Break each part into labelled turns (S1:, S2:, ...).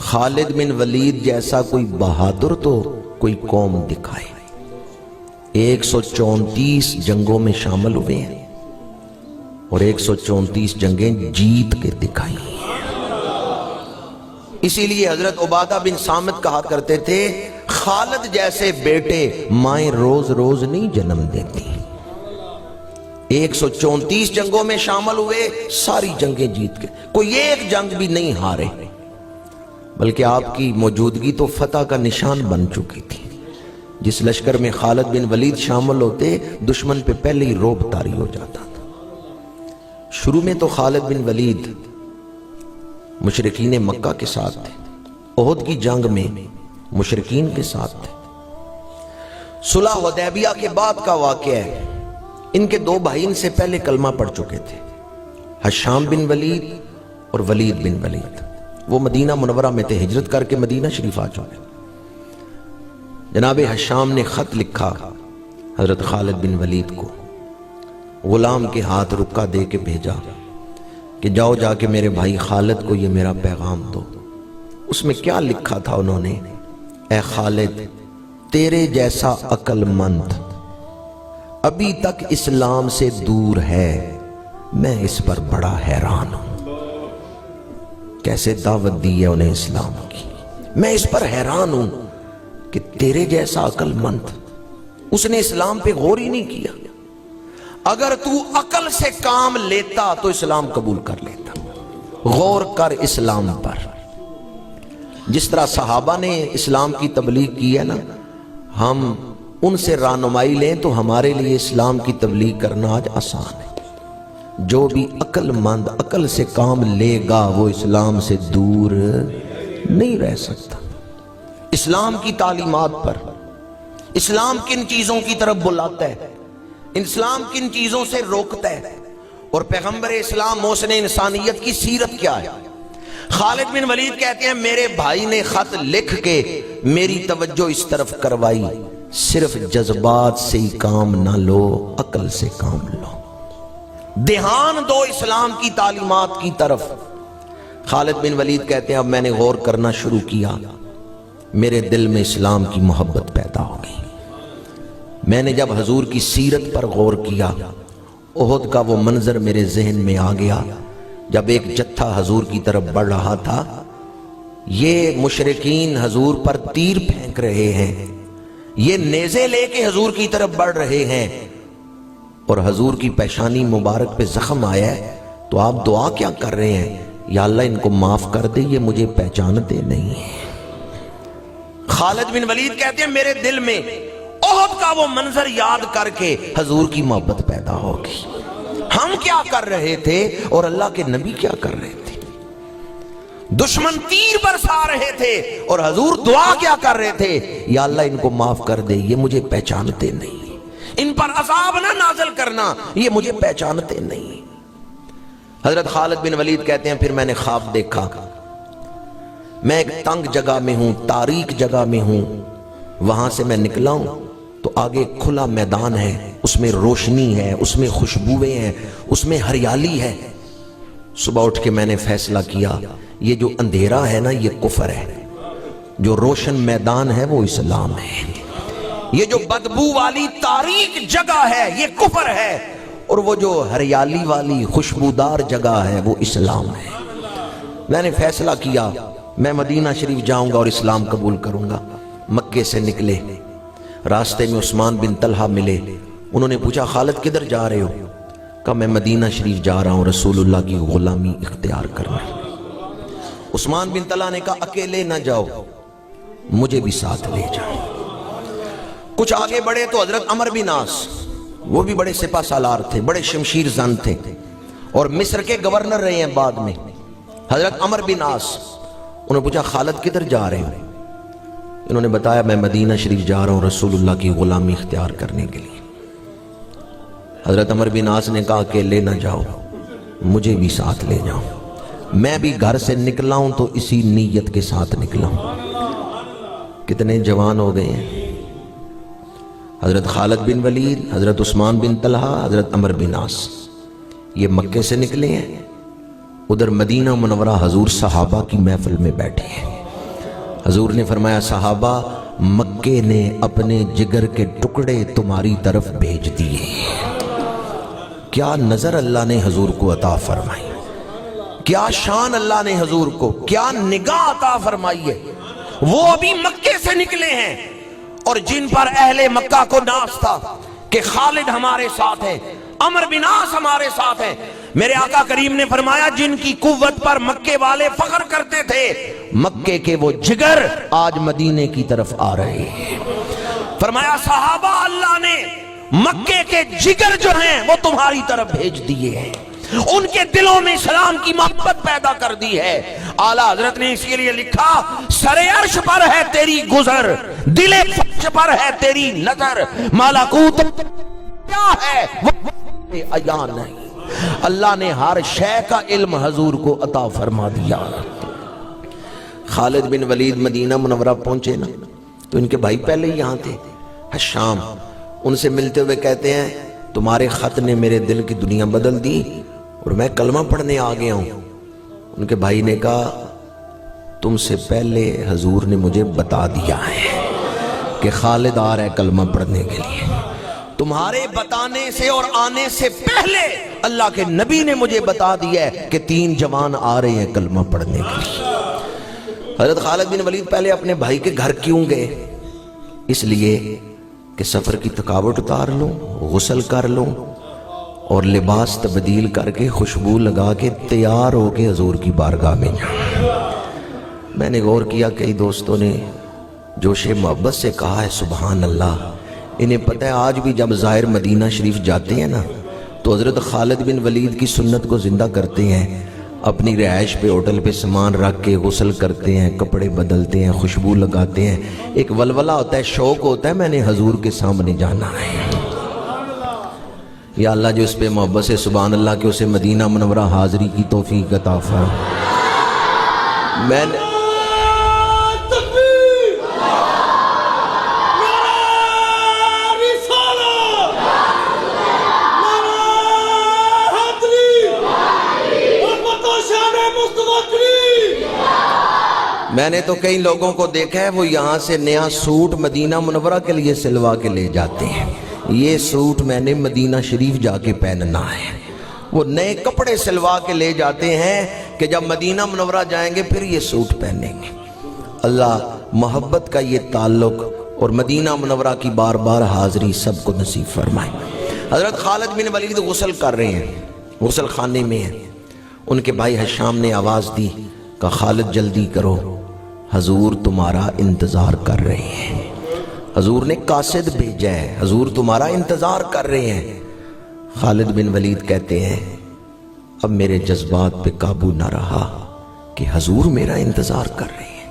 S1: خالد بن ولید جیسا کوئی بہادر تو کوئی قوم دکھائے۔ 134 جنگوں میں شامل ہوئے ہیں اور 134 جنگیں جیت کے دکھائی۔ اسی لیے حضرت عبادہ بن صامت کہا کرتے تھے خالد جیسے بیٹے مائیں روز روز نہیں جنم دیتی۔ 134 جنگوں میں شامل ہوئے، ساری جنگیں جیت کے، کوئی ایک جنگ بھی نہیں ہارے، بلکہ آپ کی موجودگی تو فتح کا نشان بن چکی تھی۔ جس لشکر میں خالد بن ولید شامل ہوتے دشمن پہ پہلے ہی رعب طاری ہو جاتا تھا۔ شروع میں تو خالد بن ولید مشرکین مکہ کے ساتھ تھے، احد کی جنگ میں مشرکین کے ساتھ تھے۔ صلح حدیبیہ کے بعد کا واقعہ ہے، ان کے دو بھائی ان سے پہلے کلمہ پڑھ چکے تھے، ہشام بن ولید اور ولید بن ولید۔ وہ مدینہ منورہ میں تھے، ہجرت کر کے مدینہ شریف آ چکے۔ جناب ہشام نے خط لکھا حضرت خالد بن ولید کو، غلام کے ہاتھ رکا دے کے بھیجا کہ جاؤ جا کے میرے بھائی خالد کو یہ میرا پیغام دو۔ اس میں کیا لکھا تھا انہوں نے؟ اے خالد، تیرے جیسا عقل مند ابھی تک اسلام سے دور ہے، میں اس پر بڑا حیران ہوں۔ کیسے دعوت دی ہے انہیں اسلام کی، میں اس پر حیران ہوں کہ تیرے جیسا عقل مند، اس نے اسلام پہ غور ہی نہیں کیا۔ اگر تو عقل سے کام لیتا تو اسلام قبول کر لیتا، غور کر اسلام پر۔ جس طرح صحابہ نے اسلام کی تبلیغ کی ہے نا، ہم ان سے رہنمائی لیں تو ہمارے لیے اسلام کی تبلیغ کرنا آج آسان ہے۔ جو بھی عقل مند عقل سے کام لے گا وہ اسلام سے دور نہیں رہ سکتا۔ اسلام کی تعلیمات پر، اسلام کن چیزوں کی طرف بلاتا ہے، اسلام کن چیزوں سے روکتا ہے، اور پیغمبر اسلام محسن انسانیت کی سیرت کیا ہے۔ خالد بن ولید کہتے ہیں میرے بھائی نے خط لکھ کے میری توجہ اس طرف کروائی، صرف جذبات سے ہی کام نہ لو، عقل سے کام لو، دھیان دو اسلام کی تعلیمات کی طرف۔ خالد بن ولید کہتے ہیں اب میں نے غور کرنا شروع کیا، میرے دل میں اسلام کی محبت پیدا ہو گئی۔ میں نے جب حضور کی سیرت پر غور کیا، احد کا وہ منظر میرے ذہن میں آ گیا، جب ایک جتھا حضور کی طرف بڑھ رہا تھا، یہ مشرکین حضور پر تیر پھینک رہے ہیں، یہ نیزے لے کے حضور کی طرف بڑھ رہے ہیں، اور حضور کی پیشانی مبارک پہ زخم آیا ہے، تو آپ دعا کیا کر رہے ہیں؟ یا اللہ ان کو معاف کر دے، یہ مجھے پہچانتے نہیں ہیں۔ خالد بن ولید کہتے ہیں میرے دل میں احد کا وہ منظر یاد کر کے حضور کی محبت پیدا ہو گئی۔ ہم کیا کر رہے تھے اور اللہ کے نبی کیا کر رہے تھے؟ دشمن تیر برسا رہے تھے اور حضور دعا کیا کر رہے تھے؟ یا اللہ ان کو معاف کر دے، یہ مجھے پہچانتے نہیں، ان پر عذاب نہ نازل کرنا، یہ مجھے پہچانتے نہیں۔ حضرت خالد بن ولید کہتے ہیں پھر میں نے خواب دیکھا، میں ایک تنگ جگہ میں ہوں، تاریک جگہ میں ہوں، وہاں سے میں نکلا ہوں تو آگے کھلا میدان ہے، اس میں روشنی ہے، اس میں خوشبوئیں ہیں، اس میں ہریالی ہے۔ صبح اٹھ کے میں نے فیصلہ کیا یہ جو اندھیرا ہے نا یہ کفر ہے، جو روشن میدان ہے وہ اسلام ہے، یہ جو بدبو والی تاریک جگہ ہے یہ کفر ہے، اور وہ جو ہریالی والی خوشبودار جگہ ہے وہ اسلام ہے۔ میں نے فیصلہ کیا میں مدینہ شریف جاؤں گا اور اسلام قبول کروں گا۔ مکے سے نکلے، راستے میں عثمان بن طلحہ ملے، انہوں نے پوچھا خالد کدھر جا رہے ہو؟ کہا میں مدینہ شریف جا رہا ہوں رسول اللہ کی غلامی اختیار کرنے۔ عثمان بن طلحہ نے کہا اکیلے نہ جاؤ، مجھے بھی ساتھ لے جاؤ۔ کچھ آگے بڑھے تو حضرت عمر بن عاص، وہ بھی بڑے سپہ سالار تھے، بڑے شمشیر زن تھے، اور مصر کے گورنر رہے ہیں بعد میں۔ حضرت عمر بن عاص، انہوں نے پوچھا خالد کدھر جا رہے ہیں؟ انہوں نے بتایا میں مدینہ شریف جا رہا ہوں رسول اللہ کی غلامی اختیار کرنے کے لیے۔ حضرت عمر بن عاص نے کہا اکیلے نہ جاؤ، مجھے بھی ساتھ لے جاؤ، میں بھی گھر سے نکلا ہوں تو اسی نیت کے ساتھ نکلا ہوں۔ کتنے جوان ہو گئے ہیں، حضرت خالد بن ولید، حضرت عثمان بن طلحہ، حضرت عمر بن عاص، یہ مکے سے نکلے ہیں، ادھر مدینہ منورہ حضور صحابہ کی محفل میں بیٹھے ہیں۔ حضور نے فرمایا صحابہ مکے نے اپنے جگر کے ٹکڑے تمہاری طرف بھیج دیے۔ کیا نظر اللہ نے حضور کو عطا فرمائی، کیا شان اللہ نے حضور کو، کیا نگاہ عطا فرمائی ہے۔ وہ ابھی مکے سے نکلے ہیں اور جن پر اہل مکہ کو ناز تھا کہ خالد ہمارے ساتھ ہیں، عمر بن عاص ہمارے ساتھ ہیں، میرے آقا کریم نے فرمایا جن کی قوت پر مکے والے فخر کرتے تھے، مکے کے وہ جگر آج مدینے کی طرف آ رہے ہیں۔ فرمایا صحابہ اللہ نے مکے کے جگر جو ہیں وہ تمہاری طرف بھیج دیے ہیں، ان کے دلوں میں اسلام کی محبت پیدا کر دی ہے۔ اعلیٰ حضرت نے اس کے لیے لکھا سر عرش پر ہے تیری گزر، دل فرش پر ہے تیری نظر، ملکوت کیا ہے وہ عیان نہیں۔ اللہ نے ہر شے کا علم حضور کو عطا فرما دیا۔ خالد بن ولید مدینہ منورہ پہنچے نا تو ان کے بھائی پہلے ہی یہاں تھے، حشام، ان سے ملتے ہوئے کہتے ہیں تمہارے خط نے میرے دل کی دنیا بدل دی اور میں کلمہ پڑھنے آ گیا ہوں۔ ان کے بھائی نے کہا تم سے پہلے حضور نے مجھے بتا دیا ہے کہ خالد آ رہا ہے کلمہ پڑھنے کے لیے، تمہارے بتانے سے اور آنے سے پہلے اللہ کے نبی نے مجھے بتا دیا ہے کہ 3 جوان آ رہے ہیں کلمہ پڑھنے کے لیے۔ حضرت خالد بن ولید پہلے اپنے بھائی کے گھر کیوں گئے؟ اس لیے کہ سفر کی تھکاوٹ اتار لوں، غسل کر لوں اور لباس تبدیل کر کے خوشبو لگا کے تیار ہو کے حضور کی بارگاہ میں جاؤں۔ میں نے غور کیا کئی دوستوں نے جوش محبت سے کہا ہے سبحان اللہ، انہیں پتہ ہے آج بھی جب ظاہر مدینہ شریف جاتے ہیں نا تو حضرت خالد بن ولید کی سنت کو زندہ کرتے ہیں، اپنی رہائش پہ ہوٹل پہ سامان رکھ کے غسل کرتے ہیں، کپڑے بدلتے ہیں، خوشبو لگاتے ہیں، ایک ولولہ ہوتا ہے، شوق ہوتا ہے میں نے حضور کے سامنے جانا ہے۔ یا اللہ جو اس پہ محبت سے سبحان اللہ کہ اسے مدینہ منورہ حاضری کی توفیق عطا فرما۔ میں نے میں نے تو کئی لوگوں کو دیکھا ہے وہ یہاں سے نیا سوٹ مدینہ منورہ کے لیے سلوا کے لے جاتے ہیں، یہ سوٹ میں نے مدینہ شریف جا کے پہننا ہے، وہ نئے کپڑے سلوا کے لے جاتے ہیں کہ جب مدینہ منورہ جائیں گے پھر یہ سوٹ پہنیں گے۔ اللہ محبت کا یہ تعلق اور مدینہ منورہ کی بار بار حاضری سب کو نصیب فرمائے۔ حضرت خالد بن ولید غسل کر رہے ہیں، غسل خانے میں ہیں، ان کے بھائی حشام نے آواز دی کہ خالد جلدی کرو حضور تمہارا انتظار کر رہے ہیں۔ حضور نے قاصد بھیجا ہے، حضور تمہارا انتظار کر رہے ہیں۔ خالد بن ولید کہتے ہیں اب میرے جذبات پہ قابو نہ رہا کہ حضور میرا انتظار کر رہے ہیں،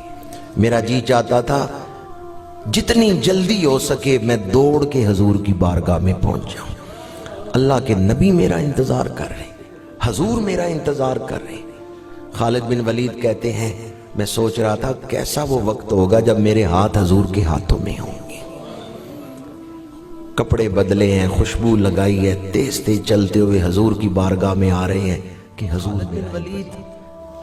S1: میرا جی چاہتا تھا جتنی جلدی ہو سکے میں دوڑ کے حضور کی بارگاہ میں پہنچ جاؤں۔ اللہ کے نبی میرا انتظار کر رہے ہیں، حضور میرا انتظار کر رہے ہیں۔ خالد بن ولید کہتے ہیں میں سوچ رہا تھا کیسا وہ وقت ہوگا جب میرے ہاتھ حضور کے ہاتھوں میں ہوں گے، کپڑے بدلے ہیں، خوشبو لگائی ہے، تیز تیز چلتے ہوئے حضور کی بارگاہ میں آ رہے ہیں کہ حضور بن ولید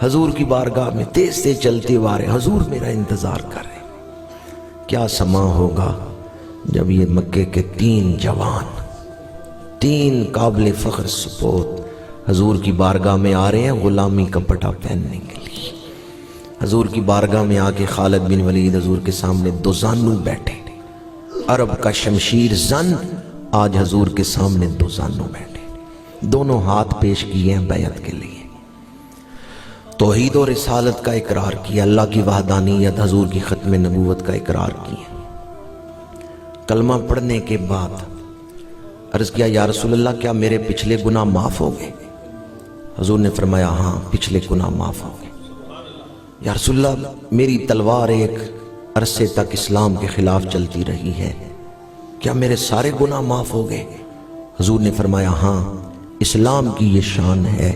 S1: حضور کی بارگاہ میں تیز تیز چلتے ہوئے آ رہے ہیں، حضور میرا انتظار کر رہے ہیں۔ کیا سما ہوگا جب یہ مکے کے 3 جوان، 3 قابل فخر سپوت حضور کی بارگاہ میں آ رہے ہیں غلامی کا پٹا پہننے کے لیے۔ حضور کی بارگاہ میں آ کے خالد بن ولید حضور کے سامنے دو زانو بیٹھے، عرب کا شمشیر زن آج حضور کے سامنے دو زانو بیٹھے، دونوں ہاتھ پیش کیے ہیں بیعت کے لیے، توحید و رسالت کا اقرار کیا، اللہ کی وحدانیت، حضور کی ختم نبوت کا اقرار کیا۔ کلمہ پڑھنے کے بعد عرض کیا یا رسول اللہ کیا میرے پچھلے گناہ معاف ہو گئے؟ حضور نے فرمایا ہاں پچھلے گناہ معاف ہو گئے۔ یا رسول اللہ میری تلوار ایک عرصے تک اسلام کے خلاف چلتی رہی ہے، کیا میرے سارے گناہ معاف ہو گئے؟ حضور نے فرمایا ہاں، اسلام کی یہ شان ہے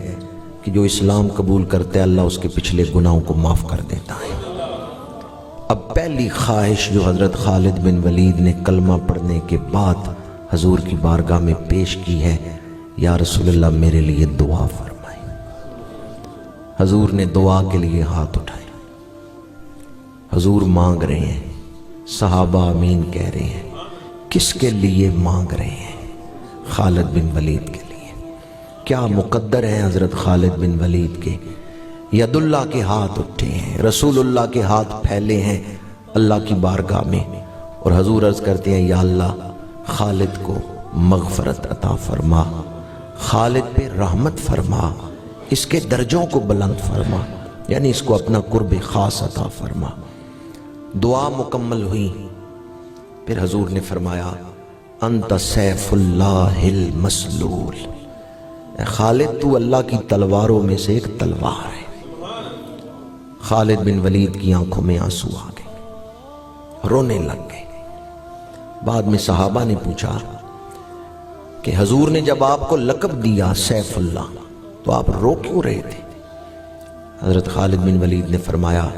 S1: کہ جو اسلام قبول کرتے اللہ اس کے پچھلے گناہوں کو معاف کر دیتا ہے۔ اب پہلی خواہش جو حضرت خالد بن ولید نے کلمہ پڑھنے کے بعد حضور کی بارگاہ میں پیش کی ہے، یا رسول اللہ میرے لیے دعا فرمائے۔ حضور نے دعا کے لیے ہاتھ اٹھائے، حضور مانگ رہے ہیں، صحابہ آمین کہہ رہے ہیں۔ کس کے لیے مانگ رہے ہیں؟ خالد بن ولید کے لیے۔ کیا مقدر ہیں حضرت خالد بن ولید کے؟ ید اللہ کے ہاتھ اٹھے ہیں، رسول اللہ کے ہاتھ پھیلے ہیں اللہ کی بارگاہ میں، اور حضور عرض کرتے ہیں یا اللہ خالد کو مغفرت عطا فرما، خالد پہ رحمت فرما، اس کے درجوں کو بلند فرما، یعنی اس کو اپنا قرب خاص عطا فرما۔ دعا مکمل ہوئی، پھر حضور نے فرمایا انت سیف اللہ المسلول، اے خالد تو اللہ کی تلواروں میں سے ایک تلوار ہے۔ خالد بن ولید کی آنکھوں میں آنسو آ گئے، رونے لگ گئے۔ بعد میں صحابہ نے پوچھا کہ حضور نے جب آپ کو لقب دیا سیف اللہ تو آپ رو کیوں رہے تھے؟ حضرت خالد بن ولید نے فرمایا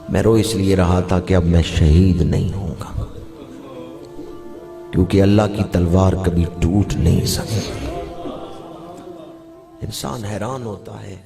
S1: میں رو اس لیے رہا تھا کہ اب میں شہید نہیں ہوں گا، کیونکہ اللہ کی تلوار کبھی ٹوٹ نہیں سکتی۔ انسان حیران ہوتا ہے